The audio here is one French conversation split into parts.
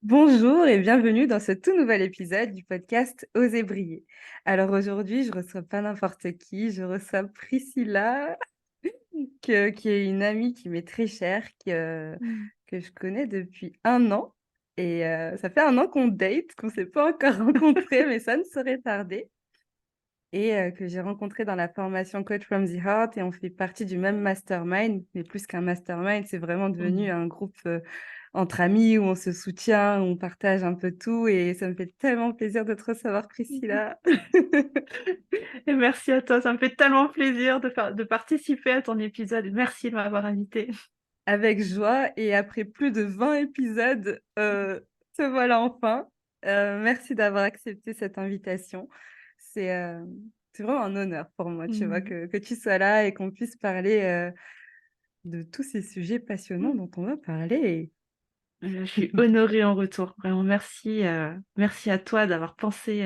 Bonjour et bienvenue dans ce tout nouvel épisode du podcast Oser briller. Alors aujourd'hui, je reçois pas n'importe qui, je reçois Priscilla, qui est une amie qui m'est très chère, Mmh. que je connais depuis un an. Et ça fait un an qu'on date, qu'on s'est pas encore rencontrés, mais ça ne saurait tarder. Et que j'ai rencontré dans la formation Coach from the Heart et on fait partie du même mastermind, mais plus qu'un mastermind, c'est vraiment devenu Mmh. un groupe entre amis où on se soutient, où on partage un peu tout et ça me fait tellement plaisir de te recevoir, Priscilla. Et merci à toi, ça me fait tellement plaisir de participer à ton épisode. Merci de m'avoir invitée. Avec joie et après plus de 20 épisodes, te voilà enfin. Merci d'avoir accepté cette invitation. C'est euh, c'est vraiment un honneur pour moi, tu vois, Mmh. que tu sois là et qu'on puisse parler de tous ces sujets passionnants Mmh. dont on va parler. Je suis honorée en retour. Vraiment merci, merci à toi d'avoir pensé,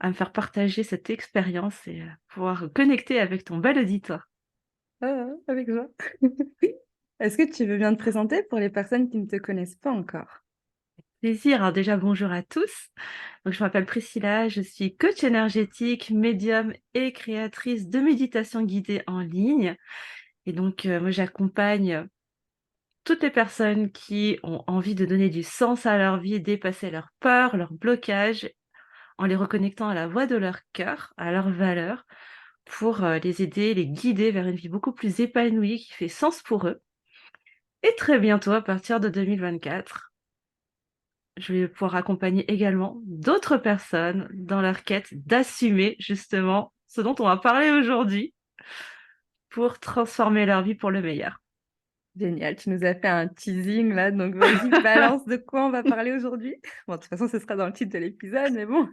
à me faire partager cette expérience et pouvoir connecter avec ton bel auditoire. Avec joie. Est-ce que tu veux bien te présenter pour les personnes qui ne te connaissent pas encore? Plaisir, alors déjà bonjour à tous. Donc je m'appelle Priscilla, je suis coach énergétique, médium et créatrice de méditation guidée en ligne. Et donc moi j'accompagne toutes les personnes qui ont envie de donner du sens à leur vie, dépasser leurs peurs, leurs blocages, en les reconnectant à la voix de leur cœur, à leurs valeurs, pour les aider, les guider vers une vie beaucoup plus épanouie, qui fait sens pour eux. Et très bientôt, à partir de 2024, je vais pouvoir accompagner également d'autres personnes dans leur quête d'assumer justement ce dont on va parler aujourd'hui pour transformer leur vie pour le meilleur. Génial, tu nous as fait un teasing là, donc vas-y, balance de quoi on va parler aujourd'hui. Bon, de toute façon, ce sera dans le titre de l'épisode, mais bon.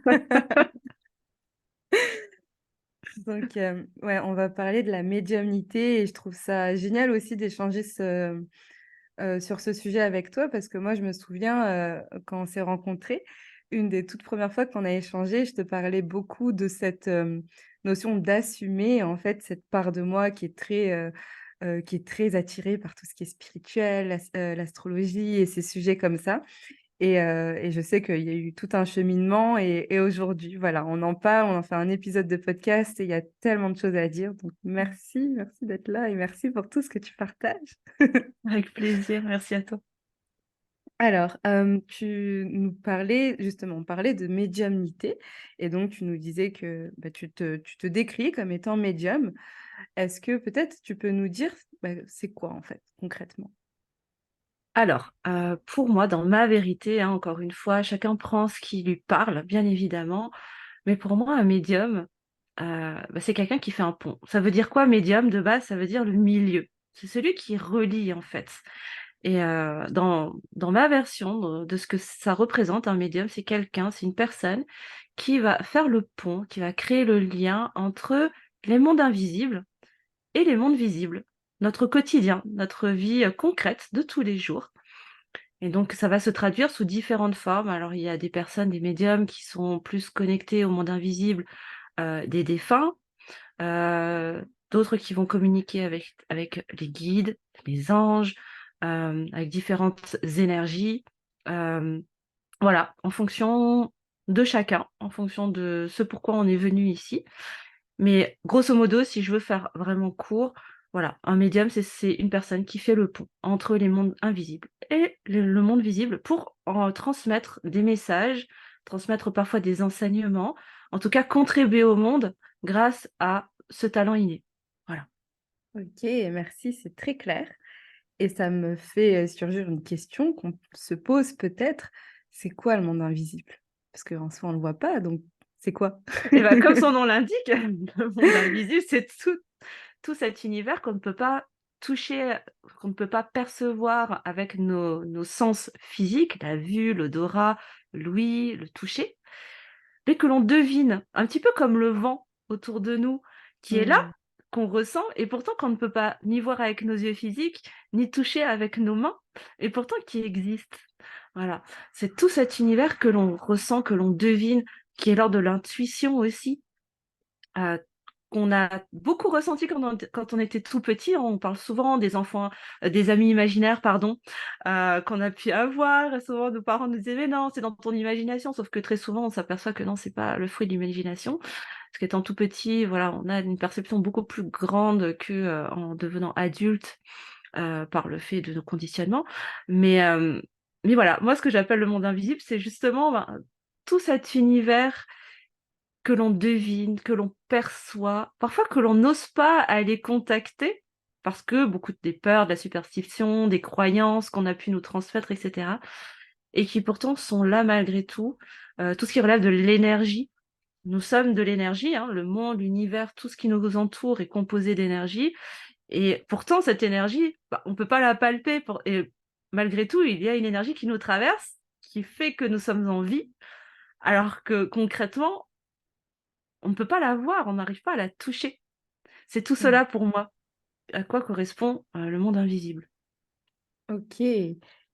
Donc, ouais, on va parler de la médiumnité et je trouve ça génial aussi d'échanger sur ce sujet avec toi parce que moi, je me souviens quand on s'est rencontrés, une des toutes premières fois qu'on a échangé, je te parlais beaucoup de cette notion d'assumer en fait cette part de moi qui est très attirée par tout ce qui est spirituel, l'astrologie et ces sujets comme ça. Et je sais qu'il y a eu tout un cheminement et aujourd'hui, voilà, on en parle, on en fait un épisode de podcast et il y a tellement de choses à dire. Donc merci, merci d'être là et merci pour tout ce que tu partages. Avec plaisir, merci à toi. Alors, tu nous parlais justement, on parlait de médiumnité et donc tu nous disais que, bah, tu te décris comme étant médium. Est-ce que peut-être tu peux nous dire, bah, c'est quoi en fait, concrètement? Alors, pour moi, dans ma vérité, hein, encore une fois, chacun prend ce qui lui parle, bien évidemment, mais pour moi, un médium, c'est quelqu'un qui fait un pont. Ça veut dire quoi médium? De base, ça veut dire le milieu. C'est celui qui relie, en fait. Et dans ma version de ce que ça représente, un médium, c'est quelqu'un, c'est une personne qui va faire le pont, qui va créer le lien entre les mondes invisibles et les mondes visibles, notre quotidien, notre vie, concrète de tous les jours. Et donc ça va se traduire sous différentes formes. Alors il y a des personnes, des médiums qui sont plus connectés au monde invisible, des défunts, d'autres qui vont communiquer avec les guides, les anges, avec différentes énergies. Hem, voilà, en fonction de chacun, en fonction de ce pourquoi on est venu ici. Mais grosso modo, si je veux faire vraiment court, voilà, un médium, c'est une personne qui fait le pont entre les mondes invisibles et le monde visible pour en transmettre des messages, transmettre parfois des enseignements, en tout cas contribuer au monde grâce à ce talent inné. Voilà. Ok, merci, c'est très clair. Et ça me fait surgir une question qu'on se pose peut-être, c'est quoi le monde invisible? Parce qu'en soi, on ne le voit pas, donc c'est quoi? Et ben, comme son nom l'indique, le monde invisible, c'est tout cet univers qu'on ne peut pas toucher, qu'on ne peut pas percevoir avec nos sens physiques, la vue, l'odorat, l'ouïe, le toucher, mais que l'on devine, un petit peu comme le vent autour de nous qui est là, Hmm. qu'on ressent et pourtant qu'on ne peut pas ni voir avec nos yeux physiques, ni toucher avec nos mains et pourtant qui existe. Voilà, c'est tout cet univers que l'on ressent, que l'on devine, qui est l'ordre de l'intuition aussi, heu, qu'on a beaucoup ressenti quand on était tout petit. On parle souvent des enfants, des amis imaginaires, pardon, qu'on a pu avoir. Et souvent, nos parents nous disaient, mais non, c'est dans ton imagination. Sauf que très souvent, on s'aperçoit que non, c'est pas le fruit de l'imagination. Parce qu'étant tout petit, voilà, on a une perception beaucoup plus grande que en devenant adulte par le fait de nos conditionnements. Mais, euh, mais voilà, moi, ce que j'appelle le monde invisible, c'est justement ben, tout cet univers que l'on devine, que l'on perçoit, parfois que l'on n'ose pas aller contacter, parce que beaucoup des peurs, de la superstition, des croyances qu'on a pu nous transmettre, etc., et qui pourtant sont là malgré tout. Tout ce qui relève de l'énergie. Nous sommes de l'énergie, hein, le monde, l'univers, tout ce qui nous entoure est composé d'énergie. Et pourtant, cette énergie, bah, on ne peut pas la palper. Et malgré tout, il y a une énergie qui nous traverse, qui fait que nous sommes en vie, alors que concrètement, on ne peut pas la voir, on n'arrive pas à la toucher. C'est tout Mm. cela pour moi, à quoi correspond le monde invisible. Ok.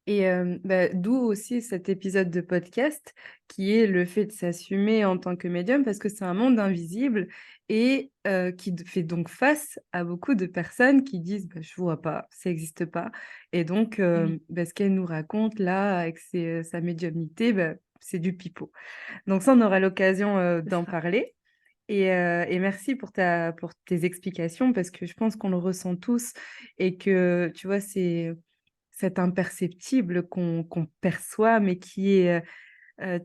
Et bah, d'où aussi cet épisode de podcast qui est le fait de s'assumer en tant que médium parce que c'est un monde invisible et qui fait donc face à beaucoup de personnes qui disent bah, je vois pas, ça n'existe pas. Et donc, Oui, bah, ce qu'elle nous raconte là avec sa médiumnité, bah, c'est du pipeau. Donc ça, on aura l'occasion c'est d'en ça. parler. Et merci pour tes explications parce que je pense qu'on le ressent tous et que, tu vois, c'est cet imperceptible qu'on perçoit, mais qui est,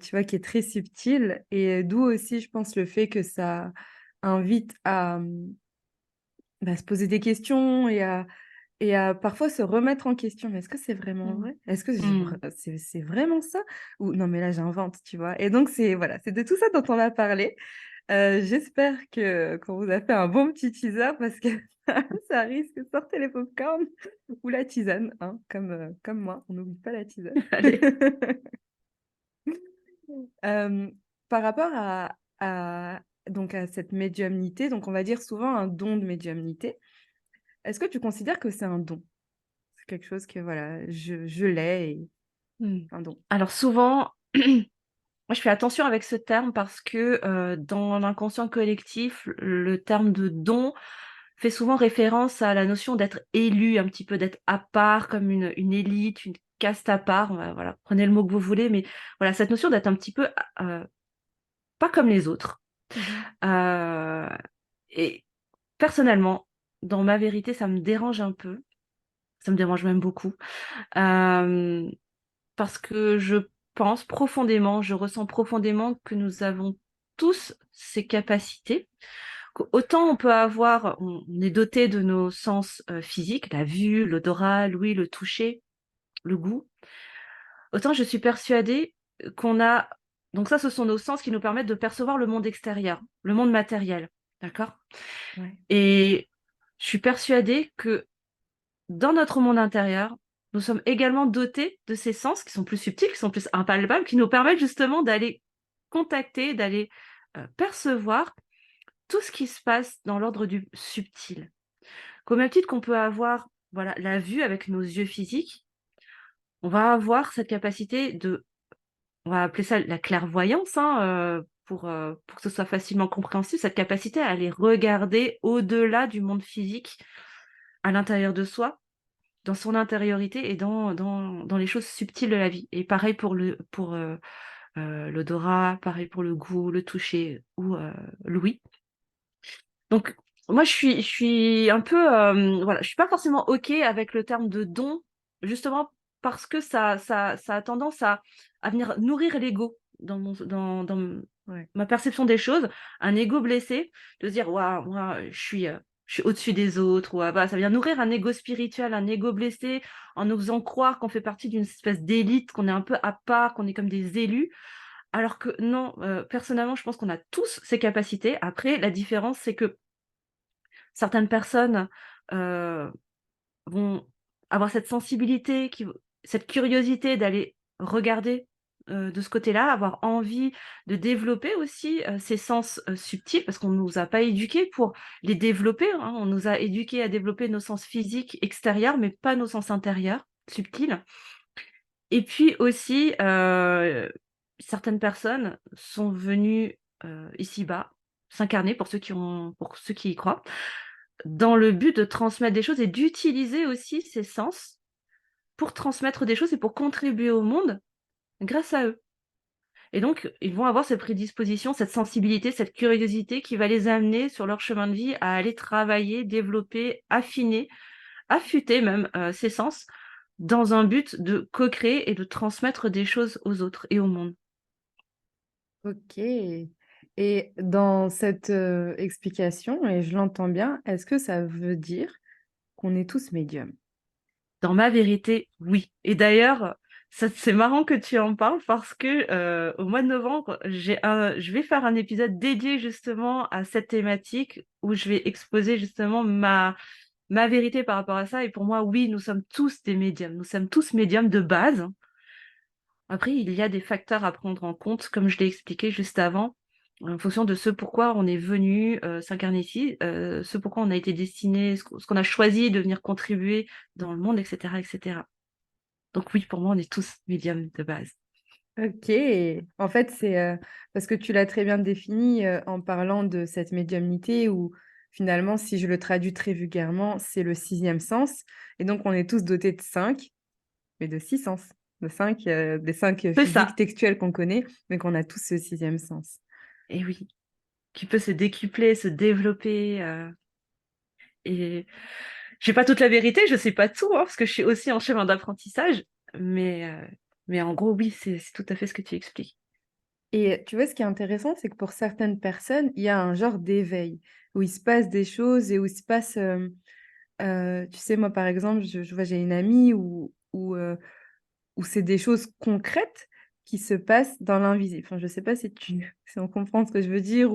tu vois, qui est très subtil. Et d'où aussi, je pense, le fait que ça invite à bah, se poser des questions et à parfois se remettre en question. Mais est-ce que c'est vraiment Mm. vrai? Est-ce que Mm. c'est vraiment ça? Ou non, mais là, j'invente, tu vois. Et donc, c'est voilà, c'est de tout ça dont on va parler. J'espère qu'on vous a fait un bon petit teaser parce que ça risque. Sortez les popcorn ou la tisane, hein, comme moi. On n'oublie pas la tisane. Allez. Euh, par rapport donc à cette médiumnité, donc on va dire souvent un don de médiumnité, est-ce que tu considères que c'est un don? C'est quelque chose que voilà, je l'ai et Mm. un don. Alors souvent, moi je fais attention avec ce terme parce que dans l'inconscient collectif, le terme de don fait souvent référence à la notion d'être élu, un petit peu d'être à part, comme une élite, une caste à part. Voilà, prenez le mot que vous voulez, mais voilà, cette notion d'être un petit peu pas comme les autres. Mhm. Euh, et personnellement, dans ma vérité, ça me dérange un peu. Ça me dérange même beaucoup. Euh, Parce que je pense profondément, je ressens profondément que nous avons tous ces capacités. Autant on peut avoir, on est doté de nos sens physiques, la vue, l'odorat, l'ouïe, le toucher, le goût. Autant je suis persuadée qu'on a, donc ça, ce sont nos sens qui nous permettent de percevoir le monde extérieur, le monde matériel, d'accord? Ouais. Et je suis persuadée que dans notre monde intérieur, nous sommes également dotés de ces sens qui sont plus subtils, qui sont plus impalpables, qui nous permettent justement d'aller contacter, d'aller percevoir tout ce qui se passe dans l'ordre du subtil. Qu'au même titre qu'on peut avoir voilà, la vue avec nos yeux physiques, on va avoir cette capacité de, on va appeler ça la clairvoyance, hein, pour que ce soit facilement compréhensible, cette capacité à aller regarder au-delà du monde physique, à l'intérieur de soi, dans son intériorité et dans les choses subtiles de la vie. Et pareil pour l'odorat, pareil pour le goût, le toucher ou l'ouïe. Donc, moi, je suis un peu, voilà, je suis pas forcément OK avec le terme de don, justement parce que ça a tendance à venir nourrir l'ego dans Ouais. ma perception des choses, un ego blessé, de se dire, waouh, moi, je suis au-dessus des autres, ou bah, ça vient nourrir un ego spirituel, un ego blessé, en nous faisant croire qu'on fait partie d'une espèce d'élite, qu'on est un peu à part, qu'on est comme des élus. Alors que non, personnellement, je pense qu'on a tous ces capacités. Après, la différence, c'est que certaines personnes euh, vont avoir cette sensibilité, cette curiosité d'aller regarder de ce côté-là, avoir envie de développer aussi ces sens subtils, parce qu'on ne nous a pas éduqués pour les développer, hein. On nous a éduqués à développer nos sens physiques extérieurs, mais pas nos sens intérieurs, subtils. Et puis aussi, certaines personnes sont venues ici-bas s'incarner pour ceux qui y croient, dans le but de transmettre des choses et d'utiliser aussi ces sens pour transmettre des choses et pour contribuer au monde grâce à eux. Et donc, ils vont avoir cette prédisposition, cette sensibilité, cette curiosité qui va les amener sur leur chemin de vie à aller travailler, développer, affiner, affûter même ces sens dans un but de co-créer et de transmettre des choses aux autres et au monde. Ok. Et dans cette explication, et je l'entends bien, est-ce que ça veut dire qu'on est tous médiums? Dans ma vérité, oui. Et d'ailleurs, c'est marrant que tu en parles parce que au mois de novembre, je vais faire un épisode dédié justement à cette thématique où je vais exposer justement ma vérité par rapport à ça. Et pour moi, oui, nous sommes tous des médiums. Nous sommes tous médiums de base. Après, il y a des facteurs à prendre en compte, comme je l'ai expliqué juste avant, en fonction de ce pourquoi on est venu s'incarner ici, ce pourquoi on a été destiné, ce qu'on a choisi de venir contribuer dans le monde, etc., etc. Donc oui, pour moi, on est tous médiums de base. Ok. En fait, c'est parce que tu l'as très bien défini en parlant de cette médiumnité où finalement, si je le traduis très vulgairement, c'est le sixième sens. Et donc, on est tous dotés de cinq, mais de six sens. De cinq, des cinq C'est physiques, ça. textuels qu'on connaît, mais qu'on a tous ce sixième sens. Et oui, qui peut se décupler, se développer. Et j'ai pas toute la vérité, je sais pas tout, hein, parce que je suis aussi en chemin d'apprentissage. Mais, euh, mais en gros, oui, c'est tout à fait ce que tu expliques. Et tu vois, ce qui est intéressant, c'est que pour certaines personnes, il y a un genre d'éveil où il se passe des choses et où il se passe, tu sais, moi, par exemple, je vois, j'ai une amie où c'est des choses concrètes qui se passent dans l'invisible. Enfin, je sais pas si on comprend ce que je veux dire,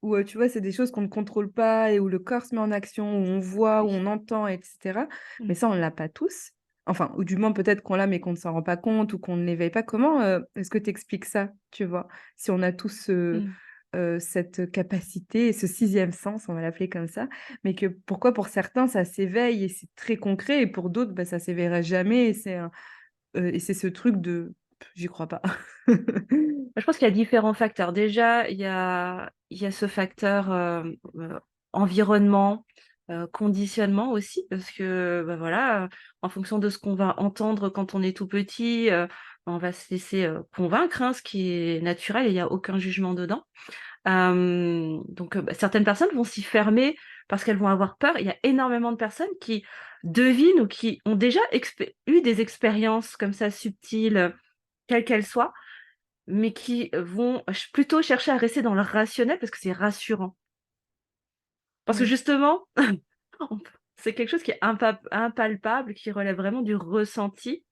ou tu vois, c'est des choses qu'on ne contrôle pas et où le corps se met en action, où on voit, où Oui. on entend, etc. Mais Mm. ça, on ne l'a pas tous. Enfin, ou du moins peut-être qu'on l'a, mais qu'on ne s'en rend pas compte ou qu'on ne l'éveille pas. Comment est-ce que tu expliques ça, tu vois? Si on a tous Mm. cette capacité, ce sixième sens, on va l'appeler comme ça, mais que pourquoi pour certains, ça s'éveille et c'est très concret, et pour d'autres, bah, ça s'éveillera jamais et c'est ce truc de j'y crois pas. Je pense qu'il y a différents facteurs. Déjà, il y a ce facteur environnement, conditionnement aussi, parce que bah voilà, en fonction de ce qu'on va entendre quand on est tout petit, on va se laisser convaincre, hein, ce qui est naturel et il n'y a aucun jugement dedans. Donc, bah, certaines personnes vont s'y fermer parce qu'elles vont avoir peur. Il y a énormément de personnes qui devinent ou qui ont déjà eu des expériences comme ça subtiles, quelles qu'elles soient, mais qui vont plutôt chercher à rester dans le rationnel parce que c'est rassurant. Parce que Ouais. justement, c'est quelque chose qui est impalpable, qui relève vraiment du ressenti.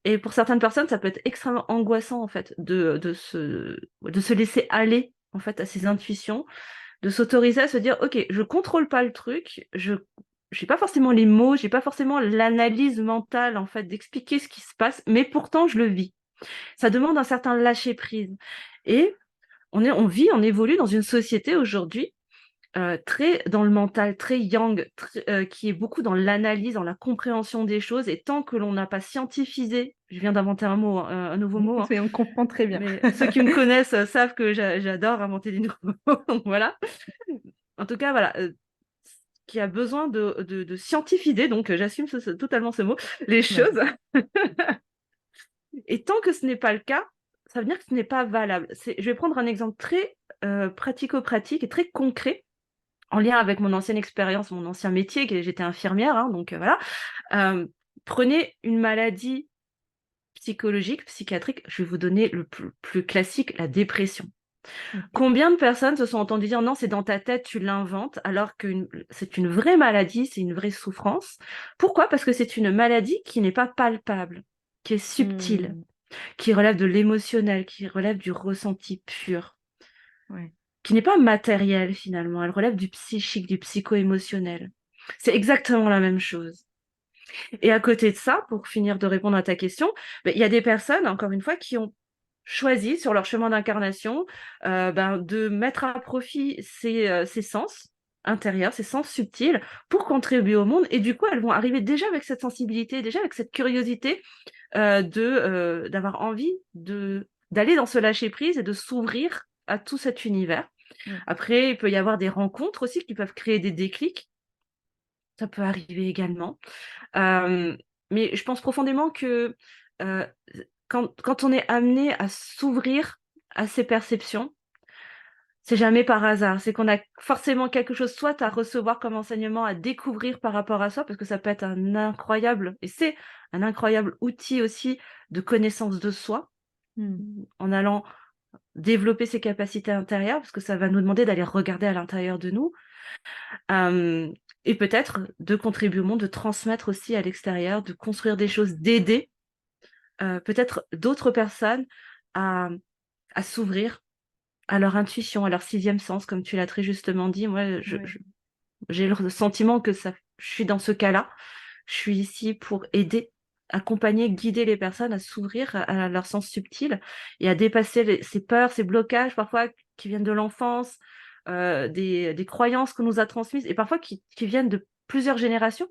Et pour certaines personnes, ça peut être extrêmement angoissant en fait de se laisser aller en fait à ses intuitions, de s'autoriser à se dire, ok, je contrôle pas le truc, je j'ai pas forcément les mots, j'ai pas forcément l'analyse mentale en fait d'expliquer ce qui se passe, mais pourtant je le vis. Ça demande un certain lâcher prise. Et on évolue dans une société aujourd'hui très dans le mental, très yang, qui est beaucoup dans l'analyse, dans la compréhension des choses. Et tant que l'on n'a pas scientifisé, je viens d'inventer un mot, hein, un nouveau mot, hein, Et on comprend très bien. mais ceux qui me connaissent savent que j'adore inventer des nouveaux mots. Donc voilà. En tout cas, voilà. Qui a besoin de scientifiser, donc j'assume totalement ce mot, les Ouais. choses. Et tant que ce n'est pas le cas, ça veut dire que ce n'est pas valable. Je vais prendre un exemple très pratico-pratique et très concret en lien avec mon ancienne expérience, mon ancien métier, que j'étais infirmière, hein, donc voilà. Prenez une maladie psychologique, psychiatrique, je vais vous donner le plus classique, la dépression. Ok. Combien de personnes se sont entendues dire non, c'est dans ta tête, tu l'inventes, alors que c'est une vraie maladie, c'est une vraie souffrance. Pourquoi? Parce que c'est une maladie qui n'est pas palpable, qui est subtile, Hmm. qui relève de l'émotionnel, qui relève du ressenti pur, Ouais. qui n'est pas matérielle finalement, elle relève du psychique, du psycho-émotionnel. C'est exactement la même chose. Et à côté de ça, pour finir de répondre à ta question, il y a des personnes, encore une fois, qui ont choisi sur leur chemin d'incarnation de mettre à profit ces sens intérieurs, ces sens subtils pour contribuer au monde. Et du coup, elles vont arriver déjà avec cette sensibilité, déjà avec cette curiosité d'avoir envie d'aller dans ce lâcher prise et de s'ouvrir à tout cet univers. Ouais. Après, il peut y avoir des rencontres aussi qui peuvent créer des déclics. Ça peut arriver également. Hem, mais je pense profondément que, heu, quand on est amené à s'ouvrir à ses perceptions, c'est jamais par hasard. C'est qu'on a forcément quelque chose soit à recevoir comme enseignement, à découvrir par rapport à soi, parce que ça peut être un incroyable et c'est un incroyable outil aussi de connaissance de soi, Mmh. en allant développer ses capacités intérieures, parce que ça va nous demander d'aller regarder à l'intérieur de nous. Hem et peut-être de contribuer au monde, de transmettre aussi à l'extérieur, de construire des choses, d'aider, peut-être d'autres personnes à s'ouvrir à leur intuition, à leur sixième sens, comme tu l'as très justement dit. Moi, Ouais. j'ai le sentiment que ça je suis dans ce cas-là. Je suis ici pour aider, accompagner, guider les personnes à s'ouvrir à leur sens subtil et à dépasser ces peurs, ces blocages parfois qui viennent de l'enfance, des croyances qu'on nous a transmises et parfois qui viennent de plusieurs générations.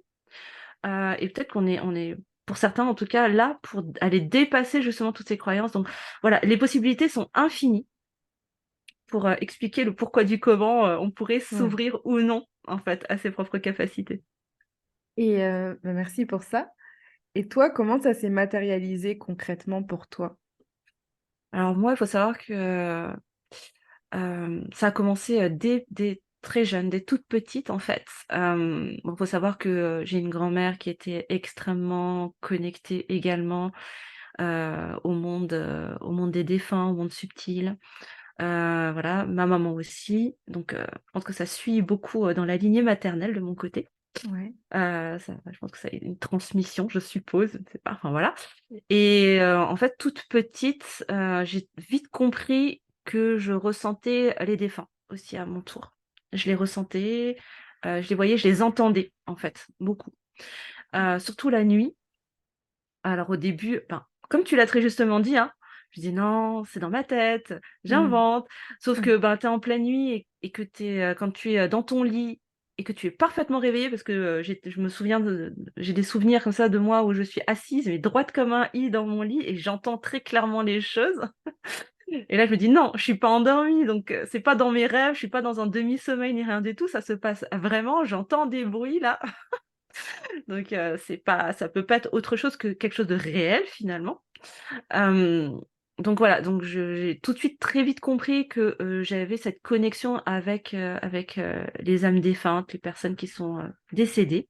Et peut-être qu'on est, pour certains en tout cas, là pour aller dépasser justement toutes ces croyances. Donc voilà, les possibilités sont infinies pour, expliquer le pourquoi du comment, on pourrait Ouais. s'ouvrir ou non, en fait, à ses propres capacités. Et bah, merci pour ça. Et toi, comment ça s'est matérialisé concrètement pour toi? Alors moi, il faut savoir que, ça a commencé, dès très jeune, dès toute petite, en fait. Bon, faut savoir que, j'ai une grand-mère qui était extrêmement connectée également, au monde des défunts, au monde subtil. Voilà, ma maman aussi. Donc, je pense que ça suit beaucoup, dans la lignée maternelle de mon côté. Ouais. Ça je pense que c'est une transmission, je suppose, je ne sais pas, enfin voilà. Et en fait, toute petite, j'ai vite compris que je ressentais les défunts aussi à mon tour. Je les ressentais, je les voyais, je les entendais en fait, beaucoup. Surtout la nuit. Alors au début, ben, comme tu l'as très justement dit, hein, je dis: «Non, c'est dans ma tête, Mmh. j'invente». Sauf que, ben, tu es en pleine nuit et que tu es, quand tu es, dans ton lit et que tu es parfaitement réveillé parce que, je me souviens j'ai des souvenirs comme ça de moi où je suis assise, mais droite comme un i dans mon lit et j'entends très clairement les choses et là je me dis: «Non, je suis pas endormie donc c'est pas dans mes rêves, je suis pas dans un demi-sommeil ni rien du tout, ça se passe vraiment, j'entends des bruits là». Donc c'est pas ça peut pas être autre chose que quelque chose de réel finalement. Hem, donc voilà, donc j'ai tout de suite très vite compris que, j'avais cette connexion avec, les âmes défuntes, les personnes qui sont, décédées.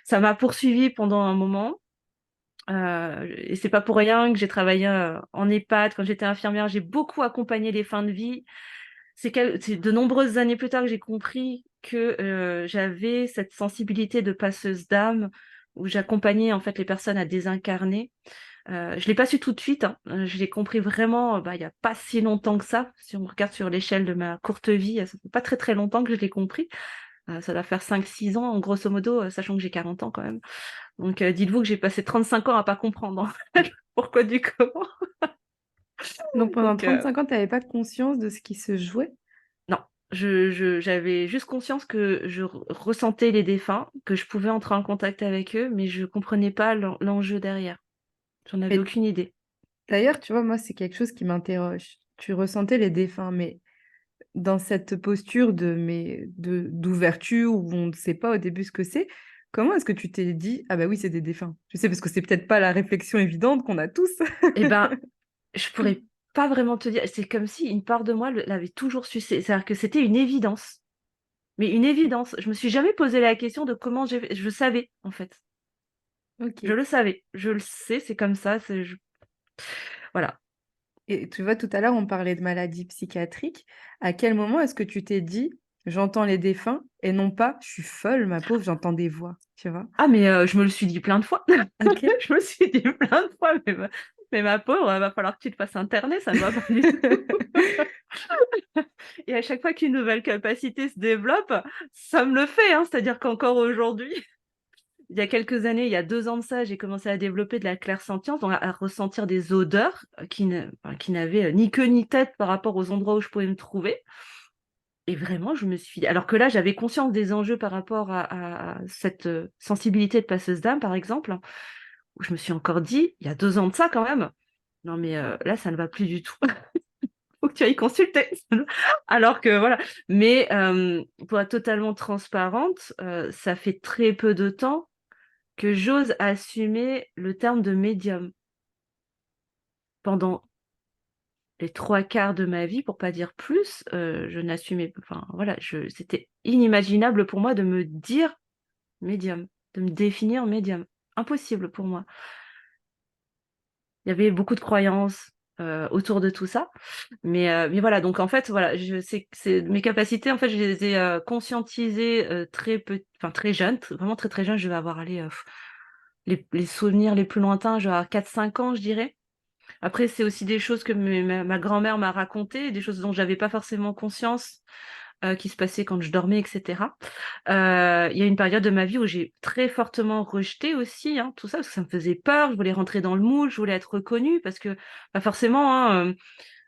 Ça m'a poursuivie pendant un moment, et c'est pas pour rien que j'ai travaillé, en EHPAD. Quand j'étais infirmière, j'ai beaucoup accompagné les fins de vie. C'est de nombreuses années plus tard que j'ai compris que, j'avais cette sensibilité de passeuse d'âme, où j'accompagnais en fait les personnes à désincarner. Je l'ai pas su tout de suite, hein, je l'ai compris vraiment, bah, il y a pas si longtemps que ça. Si on regarde sur l'échelle de ma courte vie, ça fait pas très, très longtemps que je l'ai compris. Ça doit faire 5-6 ans, en grosso modo, sachant que j'ai 40 ans quand même. Donc dites-vous que j'ai passé 35 ans à pas comprendre, en fait, pourquoi du comment. Donc pendant Donc 35 ans, tu avais pas conscience de ce qui se jouait? non, j'avais juste conscience que je ressentais les défunts, que je pouvais entrer en contact avec eux, mais je comprenais pas l'enjeu derrière. J'en avais Mais aucune idée. d'ailleurs, tu vois, moi, c'est quelque chose qui m'interroge. Tu ressentais les défunts, mais dans cette posture d'ouverture où on ne sait pas au début ce que c'est, comment est-ce que tu t'es dit: «Ah bah oui, c'est des défunts»? Je sais parce que c'est peut-être pas la réflexion évidente qu'on a tous. Et ben, je pourrais pas vraiment te dire. C'est comme si une part de moi l'avait toujours su. C'est-à-dire que c'était une évidence, mais une évidence. Je me suis jamais posé la question de comment je savais, en fait. Je OK. le savais, je le sais, c'est comme ça, voilà. Et tu vois, tout à l'heure, on parlait de maladies psychiatriques. À quel moment est-ce que tu t'es dit: «J'entends les défunts» et non pas: «Je suis folle, ma pauvre, j'entends des voix», tu vois? Ah mais je me le suis dit plein de fois. OK. Je me suis dit plein de fois: mais ma pauvre, va falloir que tu te fasses interner, ça ne va pas du tout». Et à chaque fois qu'une nouvelle capacité se développe, ça me le fait, hein. C'est-à-dire qu'encore aujourd'hui, il y a quelques années, il y a 2 ans de ça, j'ai commencé à développer de la clairsentience, donc à ressentir des odeurs, qui n'avaient, ni queue ni tête par rapport aux endroits où je pouvais me trouver. Et vraiment, je me suis alors que là, j'avais conscience des enjeux par rapport à cette, sensibilité de passeuse d'âme, par exemple, où je me suis encore dit, il y a 2 ans de ça quand même: «Non mais, là, ça ne va plus du tout». tu ailles consulter. Alors que voilà. Mais pour être totalement transparente, ça fait très peu de temps que j'ose assumer le terme de médium. Pendant les 3 quarts de ma vie, pour pas dire plus, je n'assumais, enfin voilà, c'était inimaginable pour moi de me dire médium, de me définir médium. Impossible pour moi. Il y avait beaucoup de croyances autour de tout ça. Mais voilà, donc en fait, voilà, mes capacités, en fait, je les ai conscientisées enfin très jeune, vraiment très très jeune. Je vais avoir les souvenirs les plus lointains, je vais avoir 4-5 ans, je dirais. Après, c'est aussi des choses que ma grand-mère m'a racontées, des choses dont j'avais pas forcément conscience, qui se passaient quand je dormais, etc. Il y a une période de ma vie où j'ai très fortement rejeté aussi, hein, tout ça, parce que ça me faisait peur. Je voulais rentrer dans le moule, je voulais être reconnue, parce que bah, forcément, hein,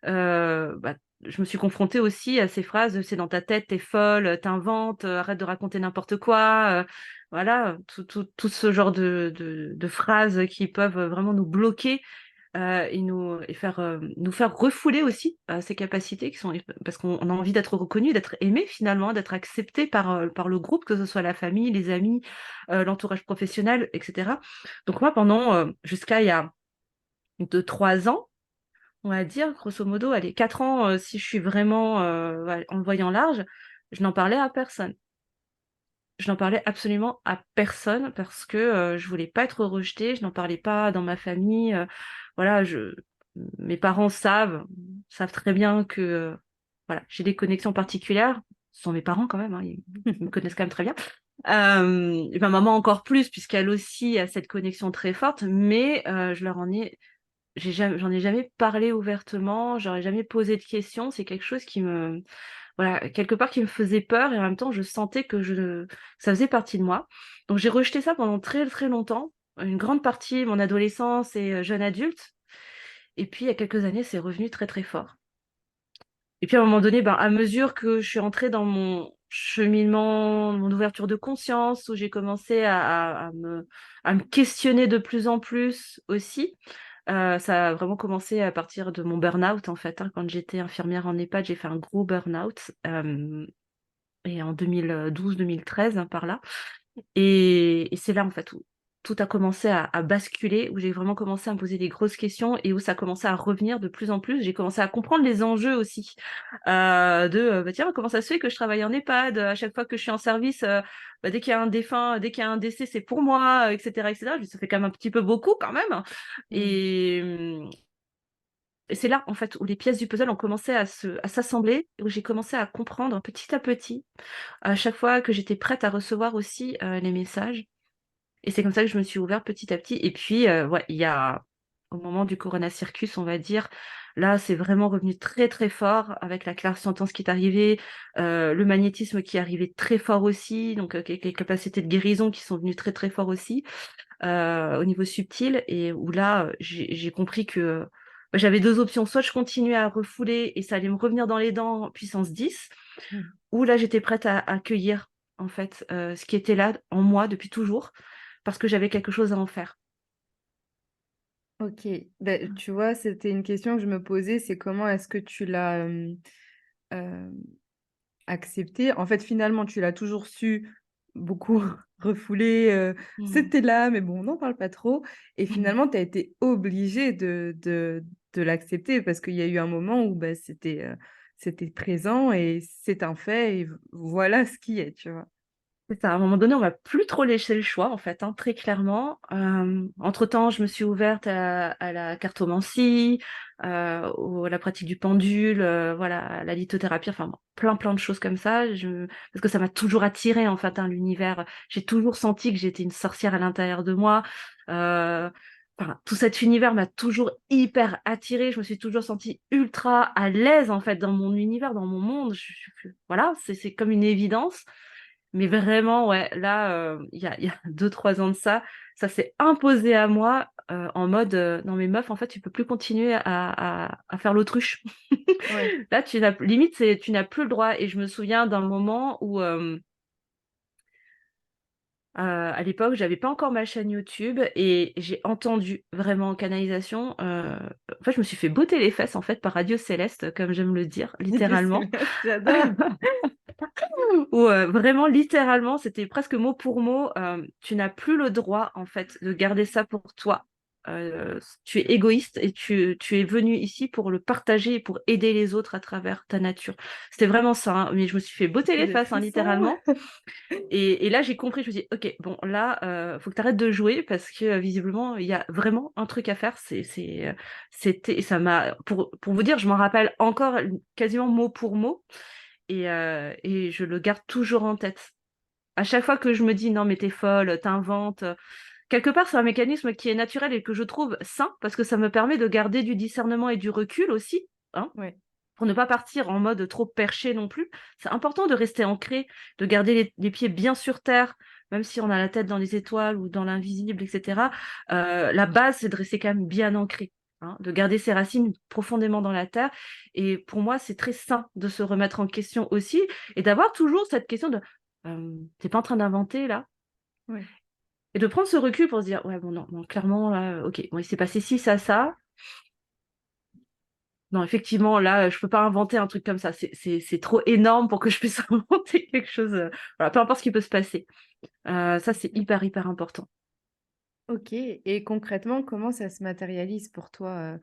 bah, je me suis confrontée aussi à ces phrases, c'est dans ta tête, t'es folle, t'inventes, arrête de raconter n'importe quoi. Voilà, tout ce genre de phrases qui peuvent vraiment nous bloquer nous faire refouler aussi ces capacités qui sont parce qu'on a envie d'être reconnu, d'être aimé finalement, d'être accepté par le groupe, que ce soit la famille, les amis, l'entourage professionnel, etc. Donc moi, pendant jusqu'à il y a 2-3 ans, on va dire, grosso modo, allez, 4 ans, si je suis vraiment ouais, en le voyant large, je n'en parlais à personne. Je n'en parlais absolument à personne parce que je voulais pas être rejetée, je n'en parlais pas dans ma famille. Voilà, mes parents savent très bien que voilà, j'ai des connexions particulières. Ce sont mes parents quand même, hein, ils me connaissent quand même très bien. Et ma maman encore plus, puisqu'elle aussi a cette connexion très forte, mais j'en ai jamais parlé ouvertement, j'aurais jamais posé de questions. C'est quelque chose voilà, quelque part qui me faisait peur et en même temps, je sentais ça faisait partie de moi. Donc, j'ai rejeté ça pendant très, très longtemps, une grande partie de mon adolescence et jeune adulte. Et puis, il y a quelques années, c'est revenu très, très fort. Et puis, à un moment donné, ben, à mesure que je suis entrée dans mon cheminement, mon ouverture de conscience, où j'ai commencé à me questionner de plus en plus aussi, ça a vraiment commencé à partir de mon burn-out, en fait, hein. Quand j'étais infirmière en EHPAD, j'ai fait un gros burn-out. Et en 2012-2013, hein, par là. Et c'est là, en fait, où tout a commencé à basculer, où j'ai vraiment commencé à me poser des grosses questions et où ça a commencé à revenir de plus en plus. J'ai commencé à comprendre les enjeux aussi. Bah, tiens, comment ça se fait que je travaille en EHPAD, à chaque fois que je suis en service, bah, dès qu'il y a un défunt, dès qu'il y a un décès, c'est pour moi, etc., etc. Je dis, ça fait quand même un petit peu beaucoup quand même. Mm. Et c'est là, en fait, où les pièces du puzzle ont commencé à s'assembler, où j'ai commencé à comprendre petit à petit, à chaque fois que j'étais prête à recevoir aussi les messages. Et c'est comme ça que je me suis ouverte petit à petit. Et puis, ouais, il y a, au moment du Corona Circus, on va dire, là, c'est vraiment revenu très, très fort avec la clair-sentence qui est arrivée, le magnétisme qui est arrivé très fort aussi, donc les capacités de guérison qui sont venues très, très fort aussi, au niveau subtil. Et où là, j'ai compris que bah, j'avais deux options. Soit je continuais à refouler et ça allait me revenir dans les dents, puissance 10, Mm. où là, j'étais prête à accueillir, en fait, ce qui était là en moi depuis toujours, parce que j'avais quelque chose à en faire. Ok, ben, tu vois, c'était une question que je me posais, c'est comment est-ce que tu l'as euh, accepté? En fait, finalement, tu l'as toujours su, beaucoup refoulé, Mmh. c'était là, mais bon, on n'en parle pas trop. Et finalement, tu as été obligée de l'accepter parce qu'il y a eu un moment où ben, c'était présent et c'est un fait et voilà ce qui est, tu vois. C'est ça, à un moment donné, on va plus trop laisser le choix, en fait, hein, très clairement. Entre-temps, je me suis ouverte à la cartomancie, à la pratique du pendule, voilà, à la lithothérapie, enfin, bon, plein de choses comme ça. Parce que ça m'a toujours attirée, en fait, hein, l'univers. J'ai toujours senti que j'étais une sorcière à l'intérieur de moi. Euh, enfin, tout cet univers m'a toujours hyper attirée. Je me suis toujours sentie ultra à l'aise, en fait, dans mon univers, dans mon monde. Voilà, c'est comme une évidence. Mais vraiment, ouais, là, il y a 2-3 ans de ça s'est imposé à moi en mode non, mais meuf, en fait, tu peux plus continuer à faire l'autruche. Ouais. Là, limite, tu n'as plus le droit. Et je me souviens d'un moment où, À l'époque, j'avais pas encore ma chaîne YouTube et j'ai entendu vraiment en canalisation. En fait, je me suis fait botter les fesses en fait par Radio Céleste, comme j'aime le dire, Radio littéralement. Céleste, j'adore. Où vraiment, littéralement, c'était presque mot pour mot. Tu n'as plus le droit en fait de garder ça pour toi. Tu es égoïste et tu es venu ici pour le partager et pour aider les autres à travers ta nature. C'était vraiment ça, hein. Mais je me suis fait botter J'ai les des fesses, hein, frissons. littéralement. Et là, j'ai compris, je me suis dit, ok, bon, là, faut que tu arrêtes de jouer parce que visiblement, il y a vraiment un truc à faire. C'était, ça m'a, pour vous dire, je m'en rappelle encore quasiment mot pour mot et je le garde toujours en tête. À chaque fois que je me dis, non, mais t'es folle, t'inventes, quelque part, c'est un mécanisme qui est naturel et que je trouve sain parce que ça me permet de garder du discernement et du recul aussi, hein, Ouais. pour ne pas partir en mode trop perché non plus. C'est important de rester ancré, de garder les pieds bien sur terre, même si on a la tête dans les étoiles ou dans l'invisible, etc. La base, c'est de rester quand même bien ancré, hein, de garder ses racines profondément dans la terre. Et pour moi, c'est très sain de se remettre en question aussi et d'avoir toujours cette question de t'es pas en train d'inventer là? Ouais. Et de prendre ce recul pour se dire, ouais, bon, non, non, clairement, là, ok, bon, il s'est passé ci, ça. Non, effectivement, là, je peux pas inventer un truc comme ça. C'est trop énorme pour que je puisse inventer quelque chose. Voilà, peu importe ce qui peut se passer. Ça, c'est hyper, hyper important. Ok. Et concrètement, comment ça se matérialise pour toi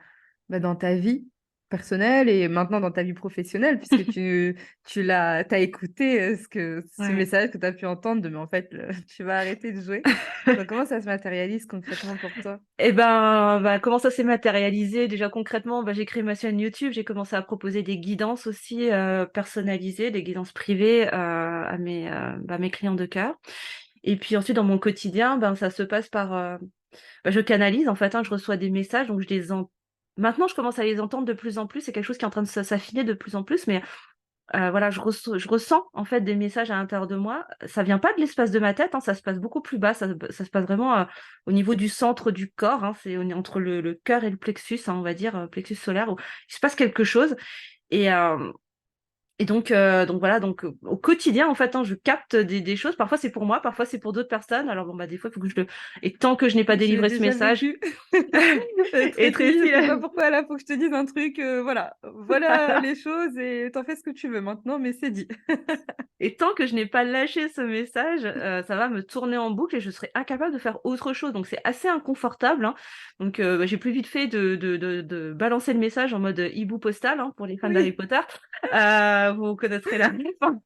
dans ta vie personnelle et maintenant dans ta vie professionnelle, puisque t'as écouté ce Ouais. message que tu as pu entendre de mais en fait, tu vas arrêter de jouer. Donc, comment ça se matérialise concrètement pour toi? Et ben, bah, comment ça s'est matérialisé? Déjà concrètement, bah, j'ai créé ma chaîne YouTube, j'ai commencé à proposer des guidances aussi personnalisées, des guidances privées à mes clients de cœur. Et puis ensuite, dans mon quotidien, ben, ça se passe par je canalise en fait, hein, je reçois des messages, donc maintenant je commence à les entendre de plus en plus, c'est quelque chose qui est en train de s'affiner de plus en plus, mais voilà, je ressens en fait des messages à l'intérieur de moi. Ça vient pas de l'espace de ma tête, hein, ça se passe beaucoup plus bas, ça se passe vraiment, au niveau du centre du corps, hein, entre le cœur et le plexus, hein, on va dire, plexus solaire, où il se passe quelque chose et donc voilà, au quotidien, en fait, hein, je capte des choses. Parfois, c'est pour moi, parfois, c'est pour d'autres personnes. Alors, bon, bah, des fois, il faut que je le. Et tant que je n'ai pas Je l'ai délivré ce déjà message, vécu. et Tracy, je Tracy, sais pas pourquoi là, faut que je te dise un truc. Voilà, voilà les choses et t'en fais ce que tu veux maintenant, mais c'est dit. et tant que je n'ai pas lâché ce message, ça va me tourner en boucle et je serai incapable de faire autre chose. Donc, c'est assez inconfortable, hein. Donc, j'ai plus vite fait de balancer le message en mode hibou postal, hein, pour les fans d'Harry Oui. Potter. Vous connaîtrez la ref, hein.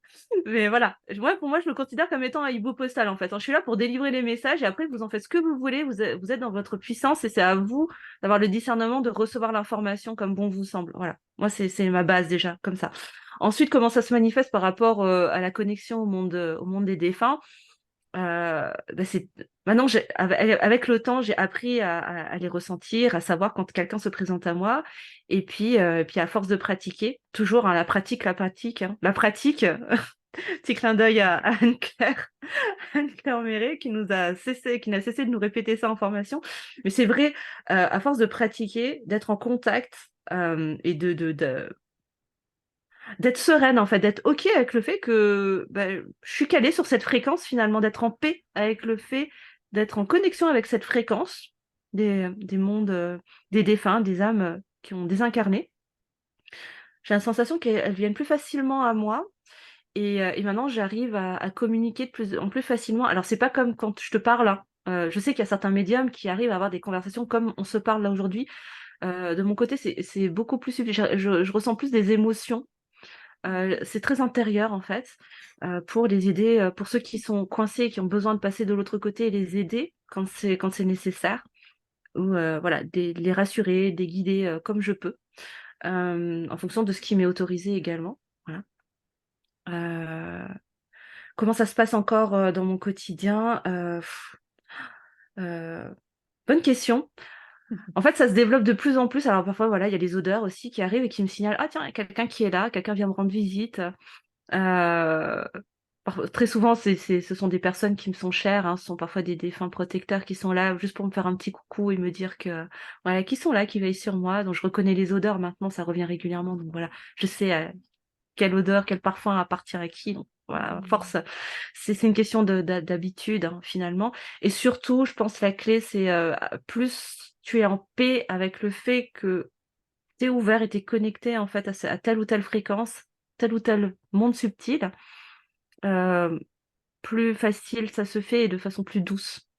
Mais voilà, pour moi, je me considère comme étant un hibou postal, en fait, hein. Je suis là pour délivrer les messages et après, vous en faites ce que vous voulez. Vous êtes dans votre puissance et c'est à vous d'avoir le discernement de recevoir l'information comme bon vous semble. Voilà. Moi, c'est ma base déjà, comme ça. Ensuite, comment ça se manifeste par rapport à la connexion au monde des défunts? C'est maintenant avec le temps, j'ai appris à les ressentir, à savoir quand quelqu'un se présente à moi, et puis à force de pratiquer, toujours hein, la pratique, hein, la pratique. Petit clin d'œil à Anne-Claire, Anne-Claire Méré, qui n'a cessé de nous répéter ça en formation. Mais c'est vrai, à force de pratiquer, d'être en contact et d'être sereine en fait, d'être OK avec le fait que je suis calée sur cette fréquence finalement, d'être en paix avec le fait d'être en connexion avec cette fréquence des mondes, des défunts, des âmes qui ont désincarné. J'ai la sensation qu'elles viennent plus facilement à moi et maintenant j'arrive à communiquer de plus en plus facilement. Alors c'est pas comme quand je te parle, hein. Je sais qu'il y a certains médiums qui arrivent à avoir des conversations comme on se parle là aujourd'hui. De mon côté, c'est beaucoup plus subtil. Je ressens plus des émotions. C'est très intérieur en fait, pour les aider, pour ceux qui sont coincés, qui ont besoin de passer de l'autre côté et les aider quand c'est nécessaire ou voilà, les rassurer, les guider, comme je peux, en fonction de ce qui m'est autorisé également. Voilà. Heu, Comment ça se passe encore, dans mon quotidien? Heu, Bonne question. En fait, ça se développe de plus en plus. Alors parfois, voilà, il y a les odeurs aussi qui arrivent et qui me signalent: «Ah tiens, il y a quelqu'un qui est là, quelqu'un vient me rendre visite». Heu Très souvent, ce sont des personnes qui me sont chères, hein. Ce sont parfois des défunts protecteurs qui sont là juste pour me faire un petit coucou et me dire que voilà, qui sont là, qui veillent sur moi. Donc je reconnais les odeurs maintenant, ça revient régulièrement. Donc voilà, je sais, quelle odeur, quel parfum appartient à qui. Donc voilà, à Mm. force, c'est une question d'habitude, hein, finalement. Et surtout, je pense la clé, c'est plus tu es en paix avec le fait que tu es ouvert et tu es connecté en fait à telle ou telle fréquence, tel ou tel monde subtil, euh, plus facile ça se fait et de façon plus douce,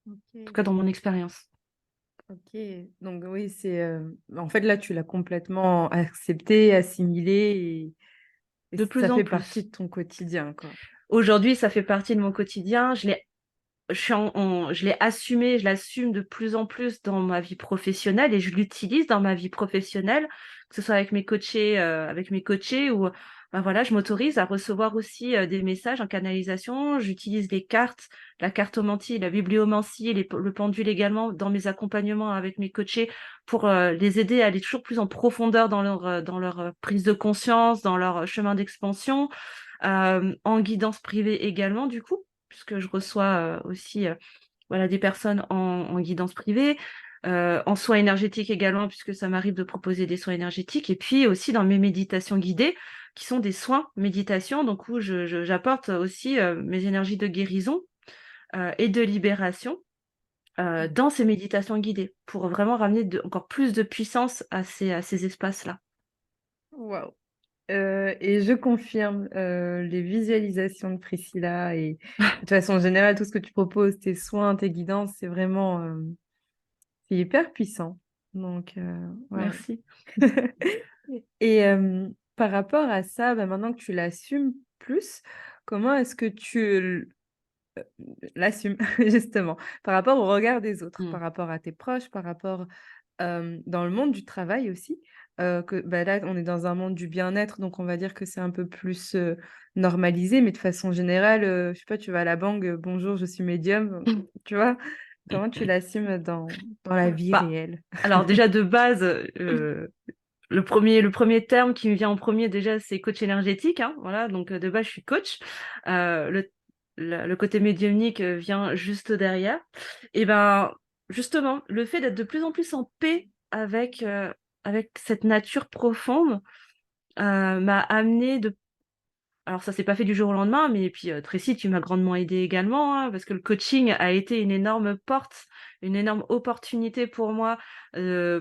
en tout Ok. cas dans mon expérience. Ok, donc oui, en fait là tu l'as complètement accepté, assimilé et De ça plus en fait partie plus. de ton quotidien, quoi. Aujourd'hui, ça fait partie de mon quotidien. Je l'ai assumé, je l'assume de plus en plus dans ma vie professionnelle et je l'utilise dans ma vie professionnelle, que ce soit avec mes coachés ou ben voilà, je m'autorise à recevoir aussi des messages en canalisation. J'utilise les cartes, la cartomancie, la bibliomancie, le pendule également dans mes accompagnements avec mes coachés pour les aider à aller toujours plus en profondeur dans leur prise de conscience, dans leur chemin d'expansion, en guidance privée également du coup puisque je reçois aussi voilà, des personnes en guidance privée, en soins énergétiques également, puisque ça m'arrive de proposer des soins énergétiques, et puis aussi dans mes méditations guidées, qui sont des soins méditation, donc où j'apporte aussi mes énergies de guérison et de libération dans ces méditations guidées, pour vraiment ramener encore plus de puissance à ces espaces-là. Waouh. Et je confirme les visualisations de Priscilla et de façon générale, tout ce que tu proposes, tes soins, tes guidances, c'est vraiment c'est hyper puissant. Donc, ouais. Merci. Et par rapport à ça, bah, maintenant que tu l'assumes plus, comment est-ce que tu l'assumes justement par rapport au regard des autres, Mm. par rapport à tes proches, par rapport dans le monde du travail aussi, que bah, là, on est dans un monde du bien-être, donc on va dire que c'est un peu plus, normalisé, mais de façon générale, je sais pas, tu vas à la banque, «Bonjour, je suis médium», tu vois? Comment tu l'assumes dans la vie Bah, réelle? alors déjà de base, le premier terme qui me vient en premier déjà, c'est coach énergétique, hein, voilà, donc de base, je suis coach. Le le côté médiumnique, vient juste derrière et ben, justement, le fait d'être de plus en plus en paix avec cette nature profonde, m'a amené de alors ça s'est pas fait du jour au lendemain, mais puis, Tracy, tu m'as grandement aidée également, hein, parce que le coaching a été une énorme porte, une énorme opportunité pour moi,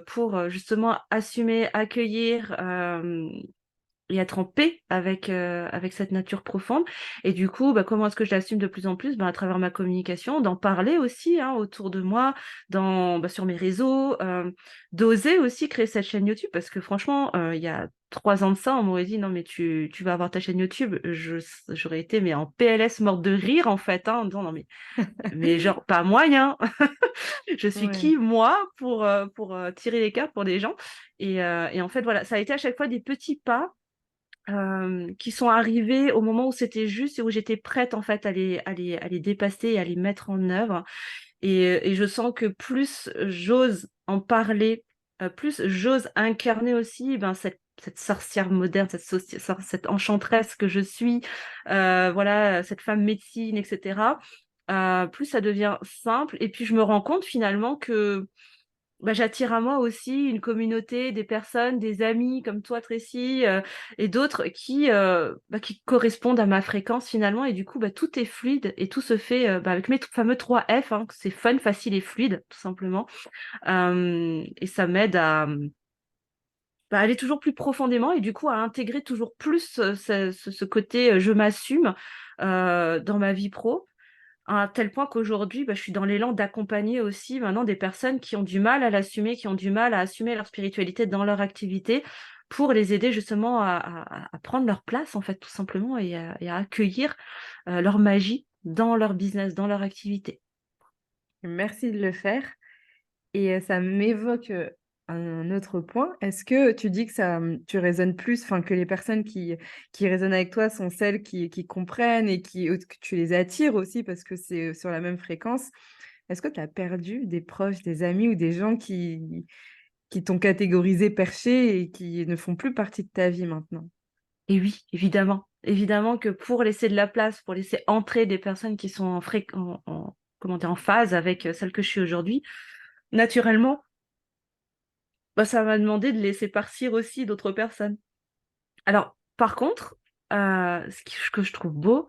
pour, justement assumer, accueillir, et être en paix avec cette nature profonde et du coup, bah, comment est-ce que je l'assume de plus en plus? Ben, à travers ma communication, d'en parler aussi, hein, autour de moi, sur mes réseaux, d'oser aussi créer cette chaîne YouTube parce que franchement, il y a 3 ans de ça, on m'aurait dit: «Non mais tu vas avoir ta chaîne YouTube». J'aurais été mais en PLS morte de rire en fait, hein, en disant: «Non mais genre pas moyen, je suis Ouais. qui moi pour, tirer les cartes pour des gens?» Et en fait voilà, ça a été à chaque fois des petits pas qui sont arrivés au moment où c'était juste et où j'étais prête en fait à les dépasser et à les mettre en œuvre et je sens que plus j'ose en parler, plus j'ose incarner aussi, ben, cette sorcière moderne, cette enchanteresse que je suis, voilà, cette femme médecine et cetera, plus ça devient simple et puis je me rends compte finalement que bah, j'attire à moi aussi une communauté, des personnes, des amis comme toi, Tracy, et d'autres qui correspondent à ma fréquence finalement. Et du coup, bah, tout est fluide et tout se fait avec mes fameux 3 F, hein, c'est fun, facile et fluide, tout simplement. Et ça m'aide à aller toujours plus profondément et du coup à intégrer toujours plus ce côté je m'assume dans ma vie pro à un tel point qu'aujourd'hui, bah, je suis dans l'élan d'accompagner aussi maintenant des personnes qui ont du mal à l'assumer, qui ont du mal à assumer leur spiritualité dans leur activité, pour les aider justement à prendre leur place, en fait, tout simplement, et à accueillir leur magie dans leur business, dans leur activité. Merci de le faire. Et ça m'évoque, un autre point. Est-ce que tu dis que ça, tu résonnes plus, enfin, que les personnes qui résonnent avec toi sont celles qui comprennent et que tu les attires aussi parce que c'est, sur la même fréquence. Est-ce que tu as perdu des proches, des amis ou des gens qui t'ont catégorisé perché et qui ne font plus partie de ta vie maintenant? Et oui, évidemment, évidemment que pour laisser de la place, pour laisser entrer des personnes qui sont comment dire, en phase avec celle que je suis aujourd'hui, naturellement, bah, ça m'a demandé de laisser partir aussi d'autres personnes. Alors, par contre, que je trouve beau,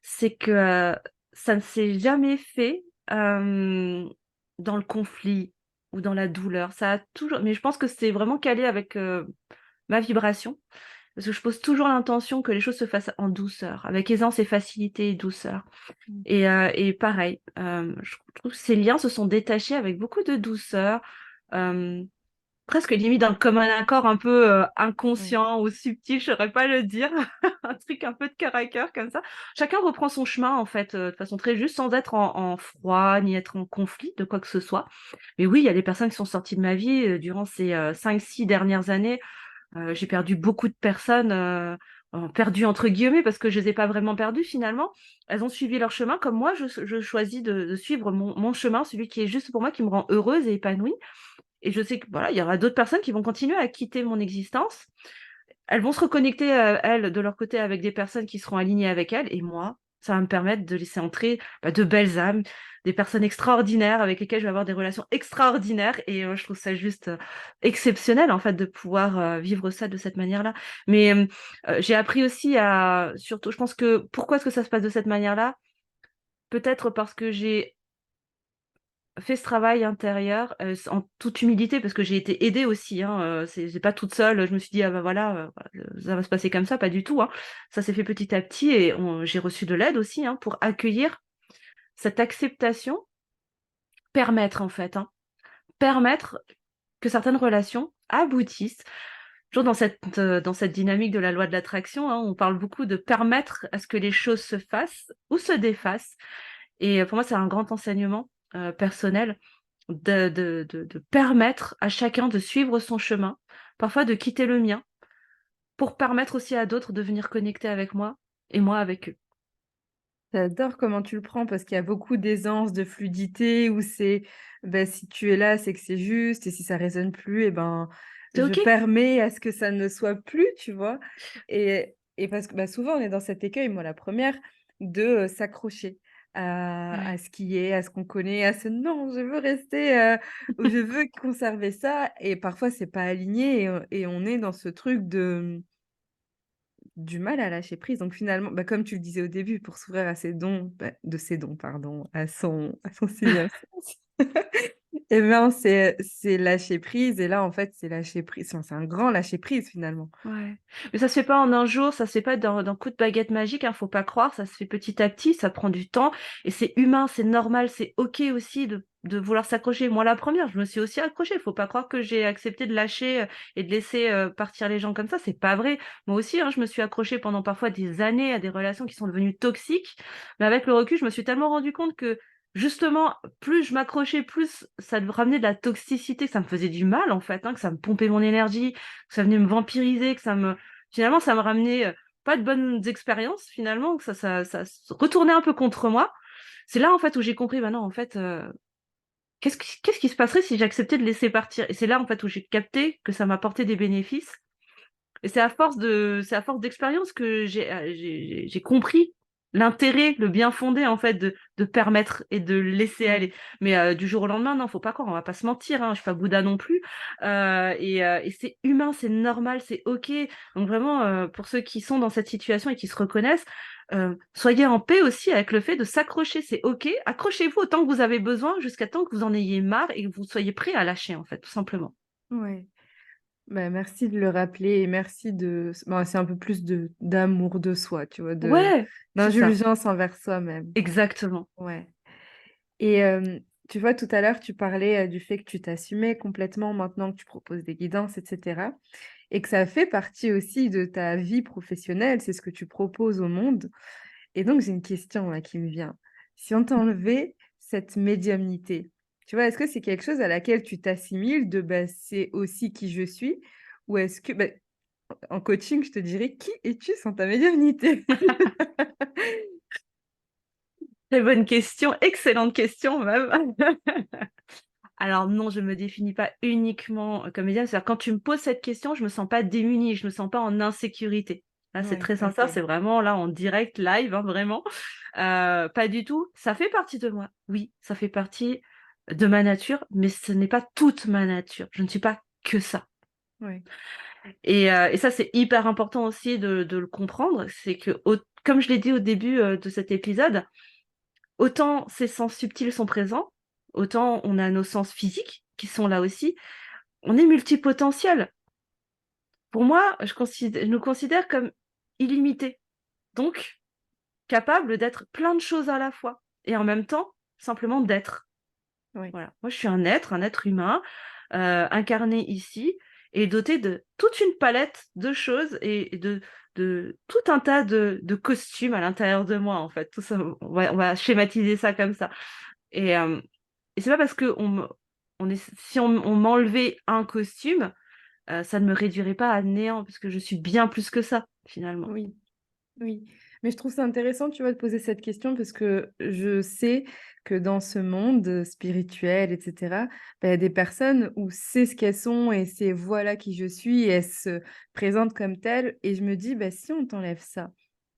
c'est que ça ne s'est jamais fait dans le conflit ou dans la douleur. Ça a toujours, mais je pense que c'est vraiment calé avec ma vibration, parce que je pose toujours l'intention que les choses se fassent en douceur, avec aisance et facilité et douceur. Mm. Et pareil, je trouve que ces liens se sont détachés avec beaucoup de douceur, euh, presque limite d'un commun accord un peu Ouais. inconscient ou subtil, je saurais pas le dire, un truc un peu de cœur à cœur comme ça. Chacun reprend son chemin en fait, de façon très juste, sans être en froid ni être en conflit de quoi que ce soit. Mais oui, il y a des personnes qui sont sorties de ma vie durant ces 5-6 dernières années. J'ai perdu beaucoup de personnes, perdues entre guillemets, parce que je les ai pas vraiment perdues finalement. Elles ont suivi leur chemin comme moi, je choisis de suivre mon chemin, celui qui est juste pour moi, qui me rend heureuse et épanouie. Et je sais que voilà, il y aura d'autres personnes qui vont continuer à quitter mon existence. Elles vont se reconnecter, elles, de leur côté, avec des personnes qui seront alignées avec elles. Et moi, ça va me permettre de laisser entrer de belles âmes, des personnes extraordinaires avec lesquelles je vais avoir des relations extraordinaires. Et je trouve ça juste exceptionnel, en fait, de pouvoir vivre ça de cette manière-là. Mais j'ai appris aussi à, surtout, je pense que, pourquoi est-ce que ça se passe de cette manière-là? Peut-être parce que j'ai fait ce travail intérieur, en toute humilité, parce que j'ai été aidée aussi, hein, c'est pas toute seule, je me suis dit: «Ah bah voilà, ça va se passer comme ça», pas du tout, hein. Ça s'est fait petit à petit et j'ai reçu de l'aide aussi, hein, pour accueillir cette acceptation, permettre en fait, hein, permettre que certaines relations aboutissent. Toujours dans cette dynamique de la loi de l'attraction, hein, on parle beaucoup de permettre à ce que les choses se fassent ou se défassent. Et pour moi, c'est un grand enseignement personnel de permettre à chacun de suivre son chemin, parfois de quitter le mien, pour permettre aussi à d'autres de venir connecter avec moi et moi avec eux. J'adore comment tu le prends parce qu'il y a beaucoup d'aisance, de fluidité où c'est, bah, si tu es là, c'est que c'est juste et si ça résonne plus et ben, C'est je OK? permets à ce que ça ne soit plus, tu vois? Et parce que, bah, souvent on est dans cet écueil, moi la première, de, s'accrocher à Ouais. ce qui est, à ce qu'on connaît, à ce: «Non, je veux rester, ou je veux conserver ça» et parfois c'est pas aligné et on est dans ce truc de du mal à lâcher prise, donc finalement, bah, comme tu le disais au début, pour s'ouvrir à ses dons, bah, de ses dons, pardon, à son 6e sens et ben, c'est lâcher prise et là, en fait, c'est lâcher prise, enfin, c'est un grand lâcher prise, finalement. Ouais, mais ça se fait pas en un jour, ça se fait pas d'un coup de baguette magique, hein, faut pas croire, ça se fait petit à petit, ça prend du temps et c'est humain, c'est normal, c'est OK aussi de vouloir s'accrocher. Moi, la première, je me suis aussi accrochée, faut pas croire que j'ai accepté de lâcher, et de laisser, partir les gens comme ça, c'est pas vrai. Moi aussi, hein, je me suis accrochée pendant parfois des années à des relations qui sont devenues toxiques, mais avec le recul, je me suis tellement rendu compte que justement, plus je m'accrochais, plus ça me ramenait de la toxicité, ça me faisait du mal en fait, hein, que ça me pompait mon énergie, que ça venait me vampiriser, que ça me finalement ça me ramenait, pas de bonnes expériences finalement, que ça se retournait un peu contre moi. C'est là en fait où j'ai compris, bah non en fait, qu'est-ce qui se passerait si j'acceptais de laisser partir? Et c'est là en fait où j'ai capté que ça m'apportait des bénéfices et c'est à force d'expérience que j'ai compris l'intérêt, le bien fondé en fait de permettre et de laisser Ouais. aller. Mais du jour au lendemain, non, faut pas croire, on va pas se mentir, hein, je suis pas Bouddha non plus. Et c'est humain, c'est normal, c'est OK. Donc vraiment, pour ceux qui sont dans cette situation et qui se reconnaissent, soyez en paix aussi avec le fait de s'accrocher, c'est OK. Accrochez-vous autant que vous avez besoin, jusqu'à temps que vous en ayez marre et que vous soyez prêt à lâcher en fait, tout simplement. Ouais. Bah, merci de le rappeler et merci de ben, c'est un peu plus de d'amour de soi, tu vois? De Ouais, c'est ça, d'indulgence envers soi-même. exactement. Ouais. Et tu vois, tout à l'heure, tu parlais, du fait que tu t'assumais complètement maintenant que tu proposes des guidances et cetera et que ça fait partie aussi de ta vie professionnelle, c'est ce que tu proposes au monde et donc j'ai une question là qui me vient. Si on t'enlevait cette médiumnité, tu vois, est-ce que c'est quelque chose à laquelle tu t'assimiles de, bah, c'est aussi qui je suis? Ou est-ce que, bah, en coaching, je te dirais: «Qui es-tu sans ta médiumnité?» Très bonne question, excellente question même. Alors non, je me définis pas uniquement comme médium. C'est-à-dire quand tu me poses cette question, je me sens pas démunie, je me sens pas en insécurité. Là, c'est Ouais, très sincère, OK. c'est vraiment là en direct, live, hein, vraiment. Pas du tout. Ça fait partie de moi. Oui, ça fait partie de ma nature, mais ce n'est pas toute ma nature. Je ne suis pas que ça. Ouais. Et ça, c'est hyper important aussi de le comprendre. C'est que, comme je l'ai dit au début de cet épisode, autant ces sens subtils sont présents, autant on a nos sens physiques qui sont là aussi. On est multipotentiel. Pour moi, je nous considère comme illimités, donc capable d'être plein de choses à la fois, et en même temps, simplement d'être. Oui, Voilà. Moi, je suis un être humain, incarné ici, et doté de toute une palette de choses et de tout un tas de costumes à l'intérieur de moi, en fait. Tout ça, on va schématiser ça comme ça. Et, euh, et c'est pas parce que si on m'enlevait un costume, ça ne me réduirait pas à néant, parce que je suis bien plus que ça, finalement. oui. Oui, mais je trouve ça intéressant, tu vois, de poser cette question parce que je sais que dans ce monde spirituel, etc., bah, il y a des personnes où c'est ce qu'elles sont et c'est voilà qui je suis et elles se présentent comme telles. Et je me dis, bah, si on t'enlève ça,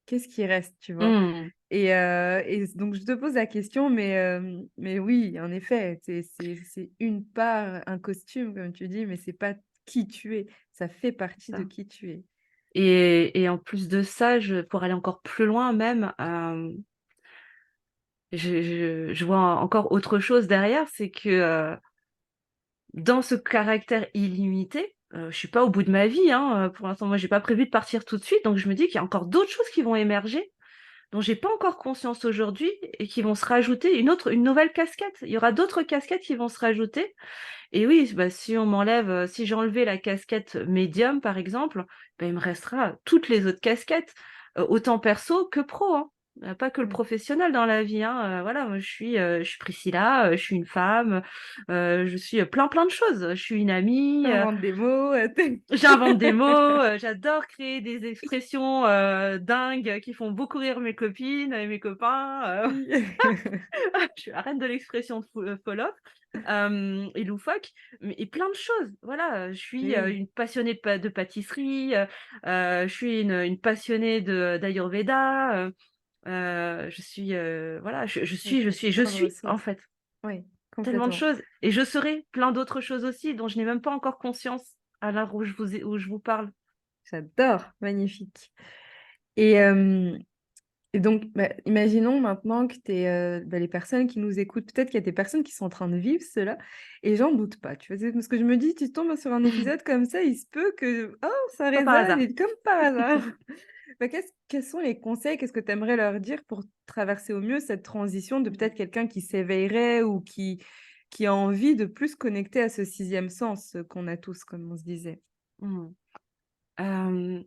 qu'est-ce qui reste, tu vois? Mmh, Et donc, je te pose la question, mais oui, en effet, c'est une part, un costume, comme tu dis, mais c'est pas qui tu es. Ça fait c'est partie de ça. qui tu es. Et en plus de ça, pour aller encore plus loin même, je vois encore autre chose derrière, c'est que dans ce caractère illimité, je suis pas au bout de ma vie, hein, pour l'instant, moi, j'ai pas prévu de partir tout de suite, donc je me dis qu'il y a encore d'autres choses qui vont émerger, dont j'ai pas encore conscience aujourd'hui et qui vont se rajouter une nouvelle casquette. Il y aura d'autres casquettes qui vont se rajouter. Et oui, bah, si j'ai enlevé la casquette médium, par exemple, bah, il me restera toutes les autres casquettes, autant perso que pro, hein. Pas que le Oui. professionnel dans la vie, hein. Voilà, moi, je suis Priscilla, je suis une femme, je suis plein de choses. Je suis une amie, T'inventes des mots. j'invente des mots, j'adore créer des expressions dingues qui font beaucoup rire mes copines et mes copains. Oui. Je suis la reine de l'expression follow et loufoque, et plein de choses. Voilà, je suis Oui, une passionnée de pâtisserie, je suis une passionnée d'Ayurveda, je suis, voilà, oui, je plein de suis, en ressources. fait, Oui, tellement de complètement. choses. Et je serai plein d'autres choses aussi dont je n'ai même pas encore conscience à l'heure où je vous parle. J'adore, magnifique. Et, euh, et donc, bah, imaginons maintenant que les personnes qui nous écoutent, peut-être qu'il y a des personnes qui sont en train de vivre cela, et j'en doute pas. Tu vois, parce que je me dis, tu tombes sur un épisode comme ça, il se peut que, oh, ça Pas par résonne, hasard. et comme par hasard. Bah, quels sont les conseils, qu'est-ce que tu aimerais leur dire pour traverser au mieux cette transition de peut-être quelqu'un qui s'éveillerait ou qui a envie de plus connecter à ce sixième sens qu'on a tous, comme on se disait. Mhm. Euh,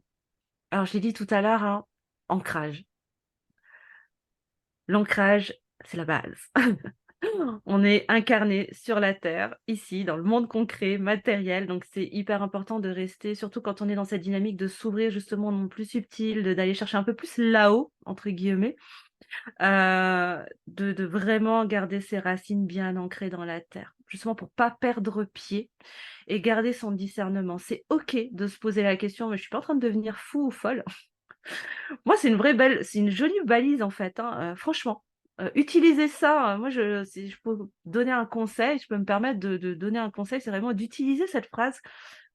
alors, je l'ai dit tout à l'heure, hein, ancrage. L'ancrage, c'est la base. On est incarné sur la Terre, ici, dans le monde concret, matériel, donc c'est hyper important de rester, surtout quand on est dans cette dynamique de s'ouvrir justement au monde plus subtil, d'aller chercher un peu plus là-haut, entre guillemets, de vraiment garder ses racines bien ancrées dans la Terre, justement pour pas perdre pied et garder son discernement. C'est OK de se poser la question, mais je suis pas en train de devenir fou ou folle. Moi, c'est une jolie balise en fait, hein, franchement. Utiliser ça, moi, si je peux donner un conseil, je peux me permettre de donner un conseil, c'est vraiment d'utiliser cette phrase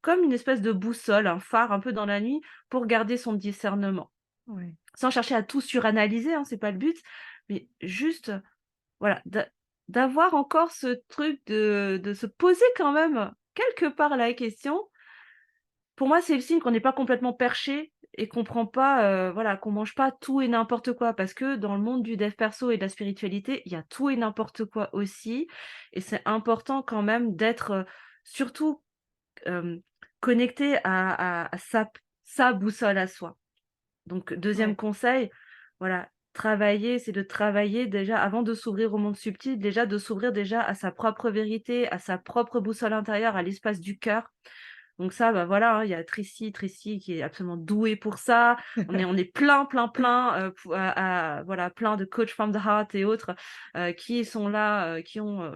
comme une espèce de boussole, un phare un peu dans la nuit pour garder son discernement. Ouais, Sans chercher à tout suranalyser, hein, c'est pas le but, mais juste, voilà, d'avoir encore ce truc de se poser quand même quelque part la question. Pour moi, c'est le signe qu'on n'est pas complètement perché et qu'on prend pas, voilà, qu'on mange pas tout et n'importe quoi. Parce que dans le monde du dev perso et de la spiritualité, il y a tout et n'importe quoi aussi. Et c'est important quand même d'être surtout euh, connecté à sa boussole à soi. Donc, deuxième ouais, conseil, voilà, c'est de travailler déjà, avant de s'ouvrir au monde subtil, déjà de s'ouvrir déjà à sa propre vérité, à sa propre boussole intérieure, à l'espace du cœur. Donc ça, bah voilà, hein, il y a Tracy qui est absolument douée pour ça. On est plein, voilà, plein de coach from the heart et autres qui sont là, qui ont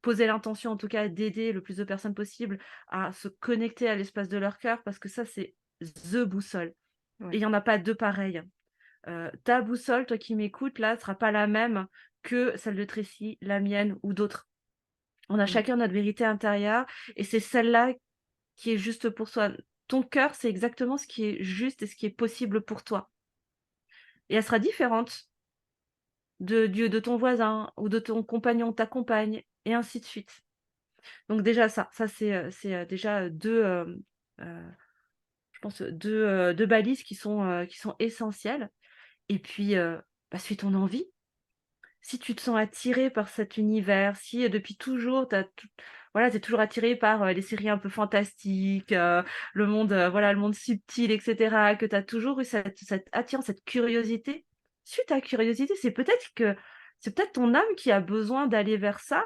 posé l'intention, en tout cas, d'aider le plus de personnes possible à se connecter à l'espace de leur cœur, parce que ça, c'est the boussole. Et il ouais. n'y en a pas deux pareilles. Ta boussole, toi qui m'écoutes, là, sera pas la même que celle de Tracy, la mienne ou d'autres. On a Mm. chacun notre vérité intérieure et c'est celle-là qui est juste pour soi. ton cœur, c'est exactement ce qui est juste et ce qui est possible pour toi. Et elle sera différente de ton voisin ou de ton compagnon, ta compagne, et ainsi de suite. Donc déjà ça c'est déjà 2, je pense 2 balises qui sont essentielles. Et puis, suis ton envie. Si tu te sens attiré par cet univers, si, depuis toujours tu es toujours attiré par, les séries un peu fantastiques, le monde, le monde subtil et cetera, que tu as toujours eu cette attirance, cette curiosité, suis ta curiosité. C'est peut-être ton âme qui a besoin d'aller vers ça.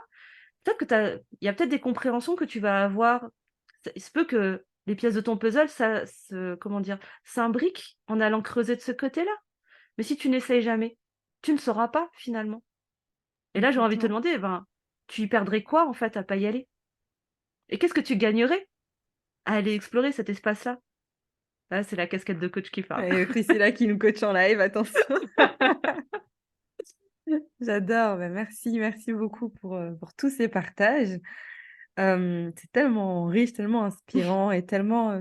Peut-être que il y a peut-être des compréhensions que tu vas avoir. Il se peut que les pièces de ton puzzle, ça se comment dire? S'imbriquent en allant creuser de ce côté-là. Mais si tu n'essayes jamais, tu ne sauras pas finalement. Et là, j'aurais envie de te Complètement. demander, tu y perdrais quoi en fait à pas y aller? Et qu'est-ce que tu gagnerais à aller explorer cet espace-là? Là, c'est la casquette de coach qui parle. Et Priscilla qui nous coach en live, attention. J'adore, bah, merci beaucoup pour tous ces partages. C'est tellement riche, tellement inspirant et tellement,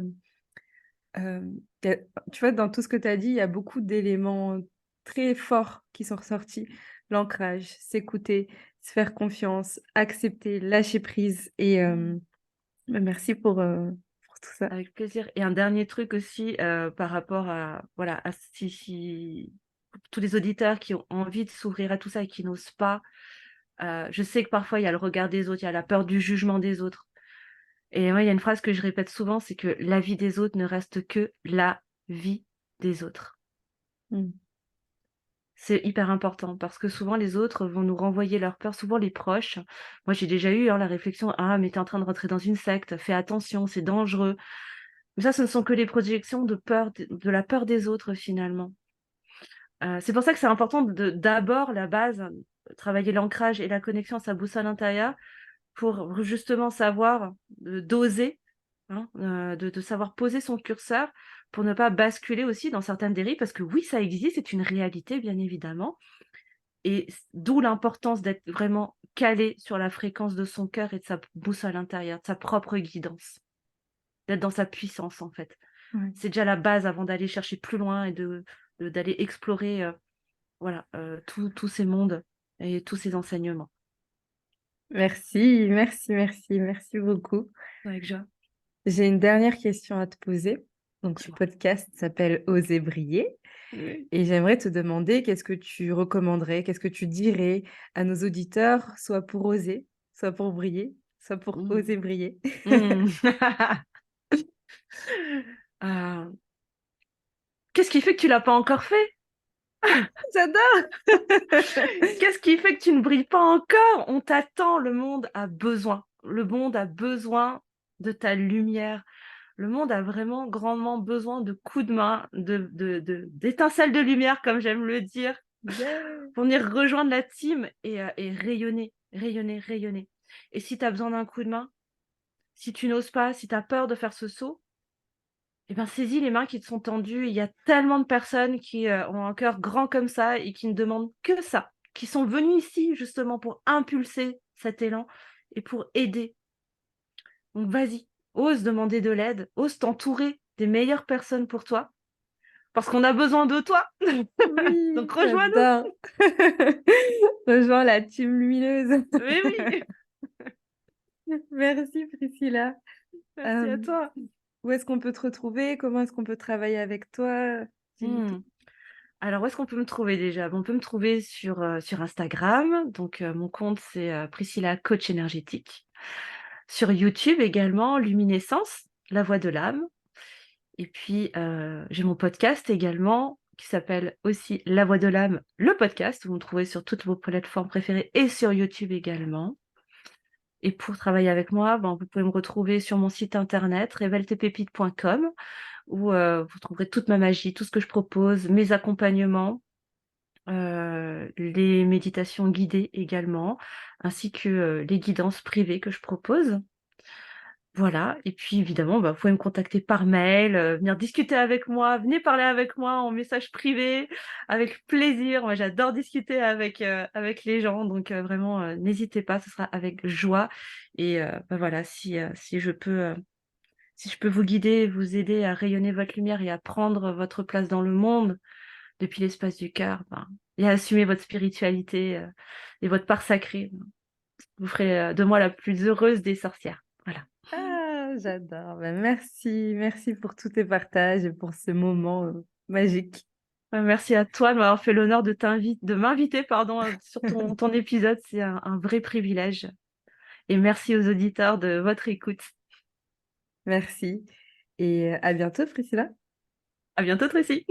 y a tu vois, dans tout ce que tu as dit, il y a beaucoup d'éléments très forts qui sont ressortis. L'ancrage, s'écouter, se faire confiance, accepter, lâcher prise et bah, merci pour tout ça. Avec plaisir. Et un dernier truc aussi, par rapport à voilà, à si tous les auditeurs qui ont envie de s'ouvrir à tout ça et qui n'osent pas, je sais que parfois il y a le regard des autres, il y a la peur du jugement des autres. Et moi, il y a une phrase que je répète souvent, c'est que la vie des autres ne reste que la vie des autres. Mmh. C'est hyper important parce que souvent les autres vont nous renvoyer leur peur, souvent les proches. Moi, j'ai déjà eu, la réflexion: «Ah mais tu es en train de rentrer dans une secte, fais attention, c'est dangereux». Mais ça, ce ne sont que les projections de la peur des autres finalement. C'est pour ça que c'est important d'abord la base, travailler l'ancrage et la connexion à sa boussole intérieure pour justement savoir, doser, hein, de savoir poser son curseur pour ne pas basculer aussi dans certaines dérives parce que oui, ça existe, c'est une réalité bien évidemment. Et d'où l'importance d'être vraiment calé sur la fréquence de son cœur et de sa boussole intérieure, de sa propre guidance, d'être dans sa puissance, en fait. Ouais. C'est déjà la base avant d'aller chercher plus loin et d'aller explorer, tous ces mondes et tous ces enseignements. Merci beaucoup. Avec joie. J'ai une dernière question à te poser. Donc ce Dis-moi. podcast s'appelle «Oser briller» Oui. et j'aimerais te demander qu'est-ce que tu recommanderais, qu'est-ce que tu dirais à nos auditeurs, soit pour oser, soit pour briller, soit pour Mmh. oser briller? Mmh. Qu'est-ce qui fait que tu l'as pas encore fait? J'adore! Qu'est-ce qui fait que tu ne brilles pas encore? On t'attend, le monde a besoin. Le monde a besoin de ta lumière. Le monde a vraiment grandement besoin de coups de main, d'étincelles de lumière, comme j'aime le dire, Yeah! pour venir rejoindre la team et rayonner, rayonner, rayonner. Et si tu as besoin d'un coup de main, si tu n'oses pas, si tu as peur de faire ce saut, eh ben, saisis les mains qui te sont tendues. Il y a tellement de personnes qui ont un cœur grand comme ça et qui ne demandent que ça, qui sont venues ici justement pour impulser cet élan et pour aider. Donc vas-y, ose demander de l'aide, ose t'entourer des meilleures personnes pour toi, parce qu'on a besoin de toi. Oui, Donc rejoins-nous. j'adore! Rejoins la team lumineuse. Oui, oui. Merci Priscilla. Merci à Hem, toi. où est-ce qu'on peut te retrouver? Comment est-ce qu'on peut travailler avec toi? Dis-nous tout. Hmm. Alors, où est-ce qu'on peut me trouver déjà? Bon, on peut me trouver sur Instagram. Donc, mon compte, c'est Priscilla Coach Énergétique. Sur YouTube également, Luminescence, la voix de l'âme. Et puis, j'ai mon podcast également qui s'appelle aussi La voix de l'âme, le podcast. Vous me trouvez sur toutes vos plateformes préférées et sur YouTube également. Et pour travailler avec moi, vous pouvez me retrouver sur mon site internet réveltepépites.com où vous trouverez toute ma magie, tout ce que je propose, mes accompagnements, les méditations guidées également, ainsi que les guidances privées que je propose. Voilà, et puis évidemment, vous pouvez me contacter par mail, venir discuter avec moi, venez parler avec moi en message privé, avec plaisir. Moi, j'adore discuter avec les gens, donc vraiment, n'hésitez pas, ce sera avec joie et voilà, si je peux, Si je peux vous guider, vous aider à rayonner votre lumière et à prendre votre place dans le monde depuis l'espace du cœur, et à assumer votre spiritualité et votre part sacrée, vous ferez de moi la plus heureuse des sorcières. Voilà. Ah, j'adore. Ben, merci, merci pour tous tes partages et pour ce moment magique. Merci à toi de m'avoir fait l'honneur de m'inviter sur ton épisode. C'est un vrai privilège. Et merci aux auditeurs de votre écoute. Merci et à bientôt, Priscilla. À bientôt, Tracy.